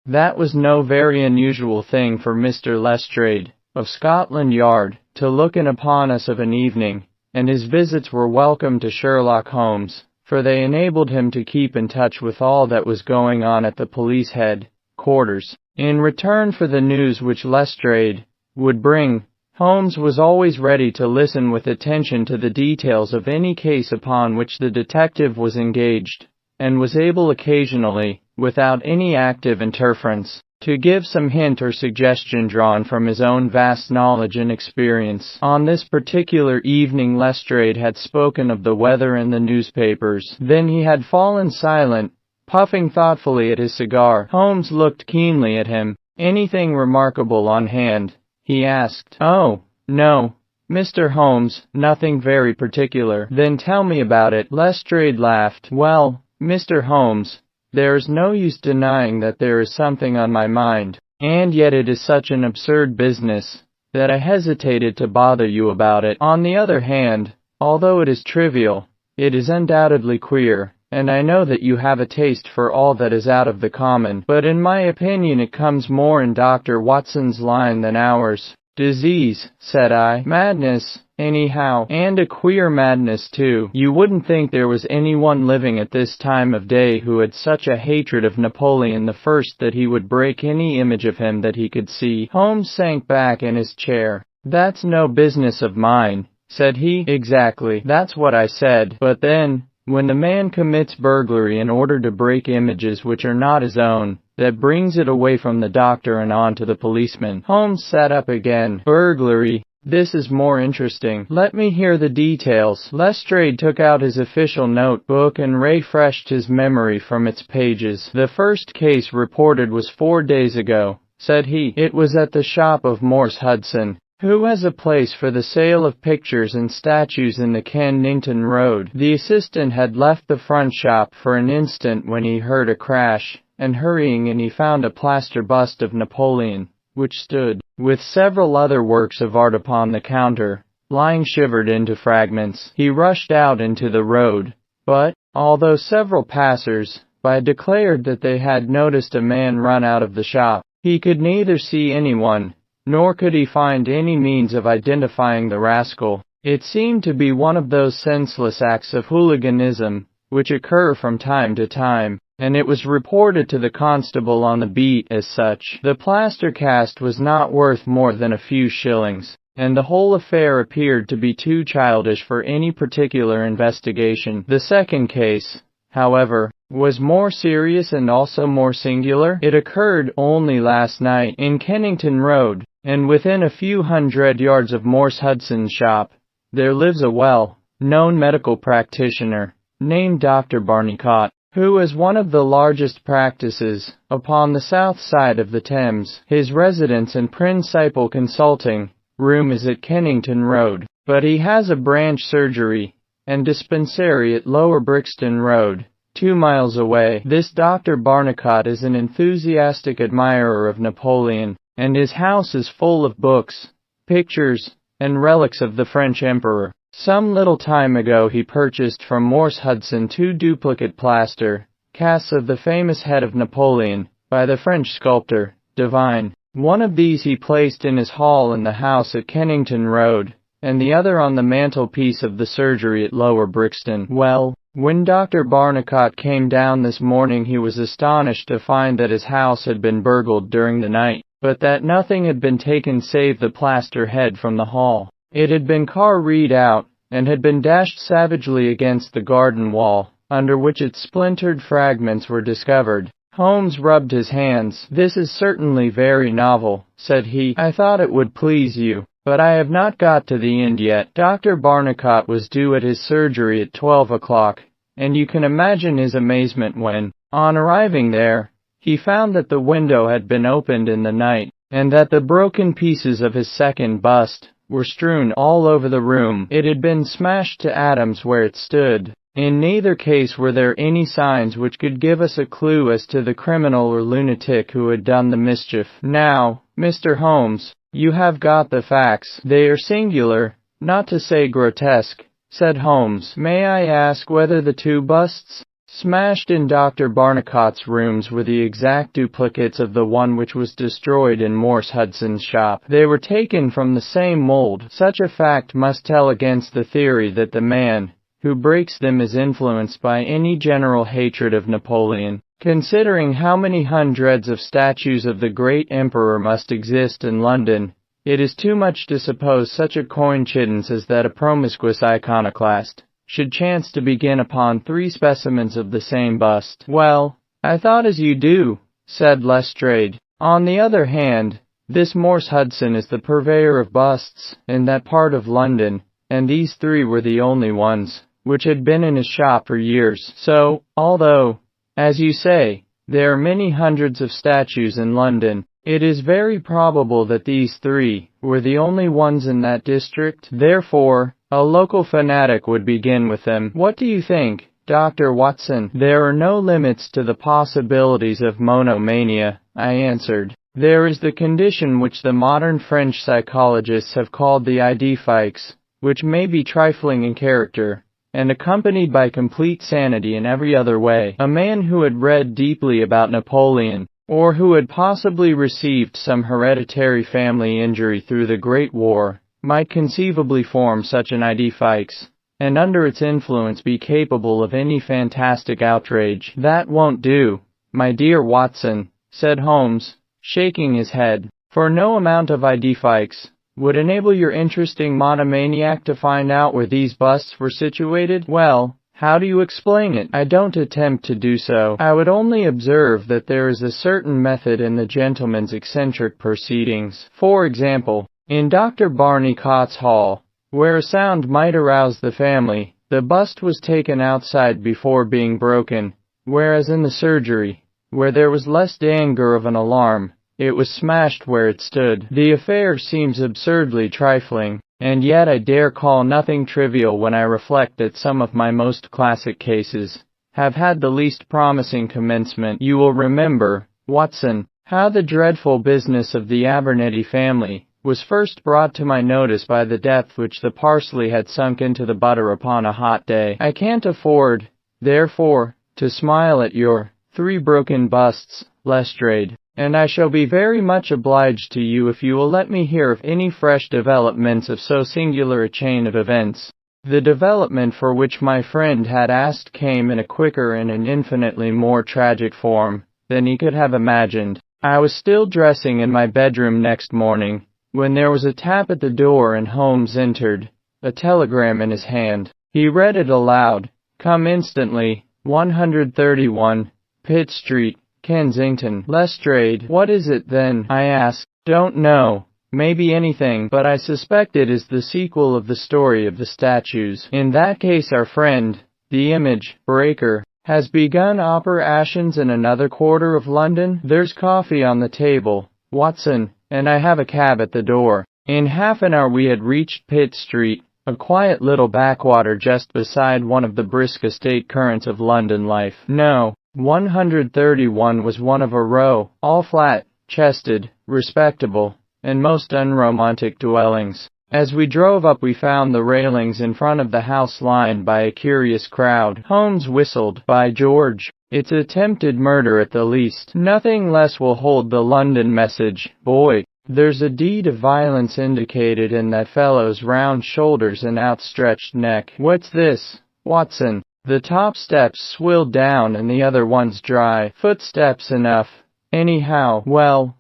That was no very unusual thing for Mr. Lestrade, of Scotland Yard, to look in upon us of an evening, and his visits were welcome to Sherlock Holmes, for they enabled him to keep in touch with all that was going on at the police headquarters. In return for the news which Lestrade would bring, Holmes was always ready to listen with attention to the details of any case upon which the detective was engaged, and was able occasionally, without any active interference, to give some hint or suggestion drawn from his own vast knowledge and experience. On this particular evening Lestrade had spoken of the weather in the newspapers. Then he had fallen silent, puffing thoughtfully at his cigar. Holmes looked keenly at him. "Anything remarkable on hand?" he asked. "Oh, no, Mr. Holmes, nothing very particular." "Then tell me about it." Lestrade laughed. "Well, Mr. Holmes, there is no use denying that there is something on my mind, and yet it is such an absurd business that I hesitated to bother you about it. On the other hand, although it is trivial, it is undoubtedly queer, and I know that you have a taste for all that is out of the common, but in my opinion it comes more in Dr. Watson's line than ours." "Disease," said I. "Madness, anyhow, and a queer madness too. You wouldn't think there was anyone living at this time of day who had such a hatred of Napoleon the First that he would break any image of him that he could see." Holmes sank back in his chair. "That's no business of mine," said he. "Exactly, that's what I said. But then, when the man commits burglary in order to break images which are not his own, that brings it away from the doctor and on to the policeman." Holmes sat up again. "Burglary? This is more interesting. Let me hear the details." Lestrade took out his official notebook and refreshed his memory from its pages. "The first case reported was 4 days ago," said he. "It was at the shop of Morse Hudson, who has a place for the sale of pictures and statues in the Kennington Road." The assistant had left the front shop for an instant when he heard a crash, and hurrying in he found a plaster bust of Napoleon, which stood, with several other works of art upon the counter, lying shivered into fragments. He rushed out into the road, but, although several passers-by declared that they had noticed a man run out of the shop, he could neither see anyone, nor could he find any means of identifying the rascal. It seemed to be one of those senseless acts of hooliganism which occur from time to time, and it was reported to the constable on the beat as such. The plaster cast was not worth more than a few shillings, and the whole affair appeared to be too childish for any particular investigation. The second case, however, was more serious and also more singular. It occurred only last night in Kennington Road, and within a few hundred yards of Morse Hudson's shop, there lives a well-known medical practitioner, named Dr. Barnicot, who has one of the largest practices upon the south side of the Thames. His residence and principal consulting room is at Kennington Road, but he has a branch surgery and dispensary at Lower Brixton Road, 2 miles away. This Dr. Barnicot is an enthusiastic admirer of Napoleon, and his house is full of books, pictures, and relics of the French Emperor. Some little time ago he purchased from Morse Hudson 2 duplicate plaster casts of the famous head of Napoleon, by the French sculptor, Devine. One of these he placed in his hall in the house at Kennington Road, and the other on the mantelpiece of the surgery at Lower Brixton. Well, when Dr. Barnicot came down this morning he was astonished to find that his house had been burgled during the night, but that nothing had been taken save the plaster head from the hall. It had been carried out, and had been dashed savagely against the garden wall, under which its splintered fragments were discovered. Holmes rubbed his hands. "This is certainly very novel," said he. "I thought it would please you, but I have not got to the end yet." Dr. Barnicot was due at his surgery at 12 o'clock, and you can imagine his amazement when, on arriving there, he found that the window had been opened in the night, and that the broken pieces of his second bust were strewn all over the room. It had been smashed to atoms where it stood. In neither case were there any signs which could give us a clue as to the criminal or lunatic who had done the mischief. "Now, Mr. Holmes, you have got the facts. They are singular, not to say grotesque," said Holmes. "May I ask whether the 2 busts smashed in Dr. Barnicott's rooms were the exact duplicates of the one which was destroyed in Morse Hudson's shop. They were taken from the same mold. Such a fact must tell against the theory that the man who breaks them is influenced by any general hatred of Napoleon. Considering how many hundreds of statues of the great emperor must exist in London, it is too much to suppose such a coincidence as that a promiscuous iconoclast should chance to begin upon 3 specimens of the same bust. "Well, I thought as you do," said Lestrade. "On the other hand, this Morse Hudson is the purveyor of busts in that part of London, and these 3 were the only ones which had been in his shop for years. So, although, as you say, there are many hundreds of statues in London, it is very probable that these 3 were the only ones in that district. Therefore, a local fanatic would begin with them. What do you think, Dr. Watson?" "There are no limits to the possibilities of monomania," I answered. "There is the condition which the modern French psychologists have called the idée fixe, which may be trifling in character, and accompanied by complete sanity in every other way. A man who had read deeply about Napoleon, or who had possibly received some hereditary family injury through the Great War, might conceivably form such an idée fixe, and under its influence be capable of any fantastic outrage." "That won't do, my dear Watson," said Holmes, shaking his head, "for no amount of idée fixe would enable your interesting monomaniac to find out where these busts were situated." "Well, how do you explain it?" "I don't attempt to do so. I would only observe that there is a certain method in the gentleman's eccentric proceedings. For example, in Dr. Barnicott's hall, where a sound might arouse the family, the bust was taken outside before being broken, whereas in the surgery, where there was less danger of an alarm, it was smashed where it stood. The affair seems absurdly trifling, and yet I dare call nothing trivial when I reflect that some of my most classic cases have had the least promising commencement. You will remember, Watson, how the dreadful business of the Abernethy family was first brought to my notice by the depth which the parsley had sunk into the butter upon a hot day. I can't afford, therefore, to smile at your 3 broken busts, Lestrade, and I shall be very much obliged to you if you will let me hear of any fresh developments of so singular a chain of events." The development for which my friend had asked came in a quicker and an infinitely more tragic form than he could have imagined. I was still dressing in my bedroom next morning, when there was a tap at the door and Holmes entered, a telegram in his hand. He read it aloud. "Come instantly, 131, Pitt Street, Kensington." "Lestrade, what is it then?" I asked. "Don't know. Maybe anything, but I suspect it is the sequel of the story of the statues. In that case our friend, the image breaker, has begun operations in another quarter of London. There's coffee on the table, Watson, and I have a cab at the door." In half an hour we had reached Pitt Street, a quiet little backwater just beside one of the brisk estate currents of London life. No, 131 was one of a row, all flat-chested, respectable, and most unromantic dwellings. As we drove up we found the railings in front of the house lined by a curious crowd. Holmes whistled. "By George, it's attempted murder at the least. Nothing less will hold the London message, boy. There's a deed of violence indicated in that fellow's round shoulders and outstretched neck. What's this, Watson?" The top steps swilled down and the other ones dry. Footsteps enough. Anyhow, well,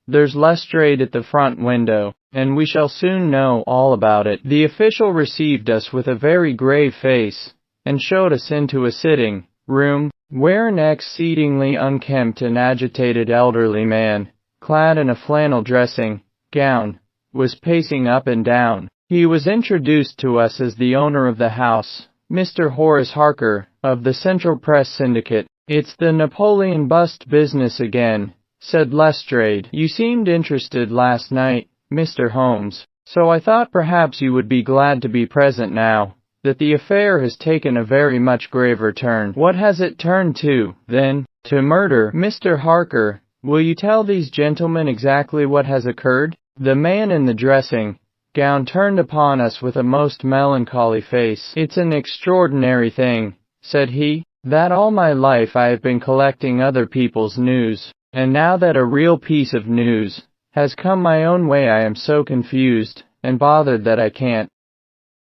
there's Lestrade at the front window, and we shall soon know all about it. The official received us with a very grave face, and showed us into a sitting room, where an exceedingly unkempt and agitated elderly man, clad in a flannel dressing gown, was pacing up and down. He was introduced to us as the owner of the house, Mr. Horace Harker, of the Central Press Syndicate. "It's the Napoleon bust business again," said Lestrade. "You seemed interested last night, Mr. Holmes, so I thought perhaps you would be glad to be present now that the affair has taken a very much graver turn." "What has it turned to, then?" "To murder, Mr. Harker. Will you tell these gentlemen exactly what has occurred?" The man in the dressing gown turned upon us with a most melancholy face. "It's an extraordinary thing," said he. That all my life I have been collecting other people's news, and now that a real piece of news has come my own way I am so confused and bothered that I can't